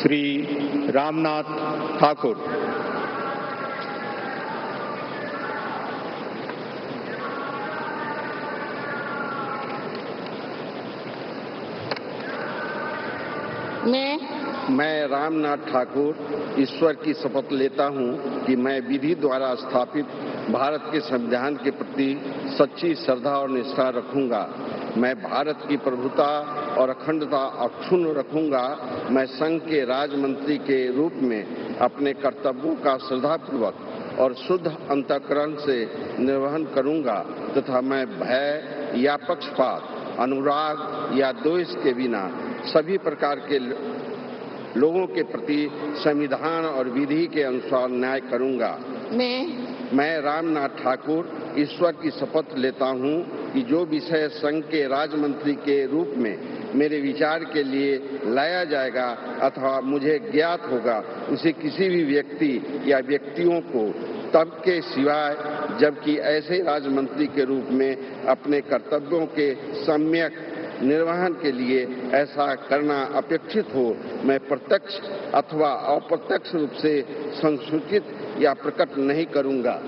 श्री रामनाथ ठाकुर। मैं रामनाथ ठाकुर ईश्वर की शपथ लेता हूं कि मैं विधि द्वारा स्थापित भारत के संविधान के प्रति सच्ची श्रद्धा और निष्ठा रखूंगा। मैं भारत की प्रभुता और अखंडता अक्षुण्ण रखूंगा। मैं संघ के राज्य मंत्री के रूप में अपने कर्तव्यों का श्रद्धापूर्वक और शुद्ध अंतःकरण से निर्वहन करूंगा तथा मैं भय या पक्षपात, अनुराग या द्वेष के बिना सभी प्रकार के लोगों के प्रति संविधान और विधि के अनुसार न्याय करूंगा। मैं रामनाथ ठाकुर ईश्वर की शपथ लेता हूं कि जो विषय संघ के राज्य मंत्री के रूप में मेरे विचार के लिए लाया जाएगा अथवा मुझे ज्ञात होगा, उसे किसी भी व्यक्ति या व्यक्तियों को तब के सिवाय जबकि ऐसे राज्य मंत्री के रूप में अपने कर्तव्यों के सम्यक निर्वहन के लिए ऐसा करना अपेक्षित हो, मैं प्रत्यक्ष अथवा अप्रत्यक्ष रूप से संसूचित या प्रकट नहीं करूंगा।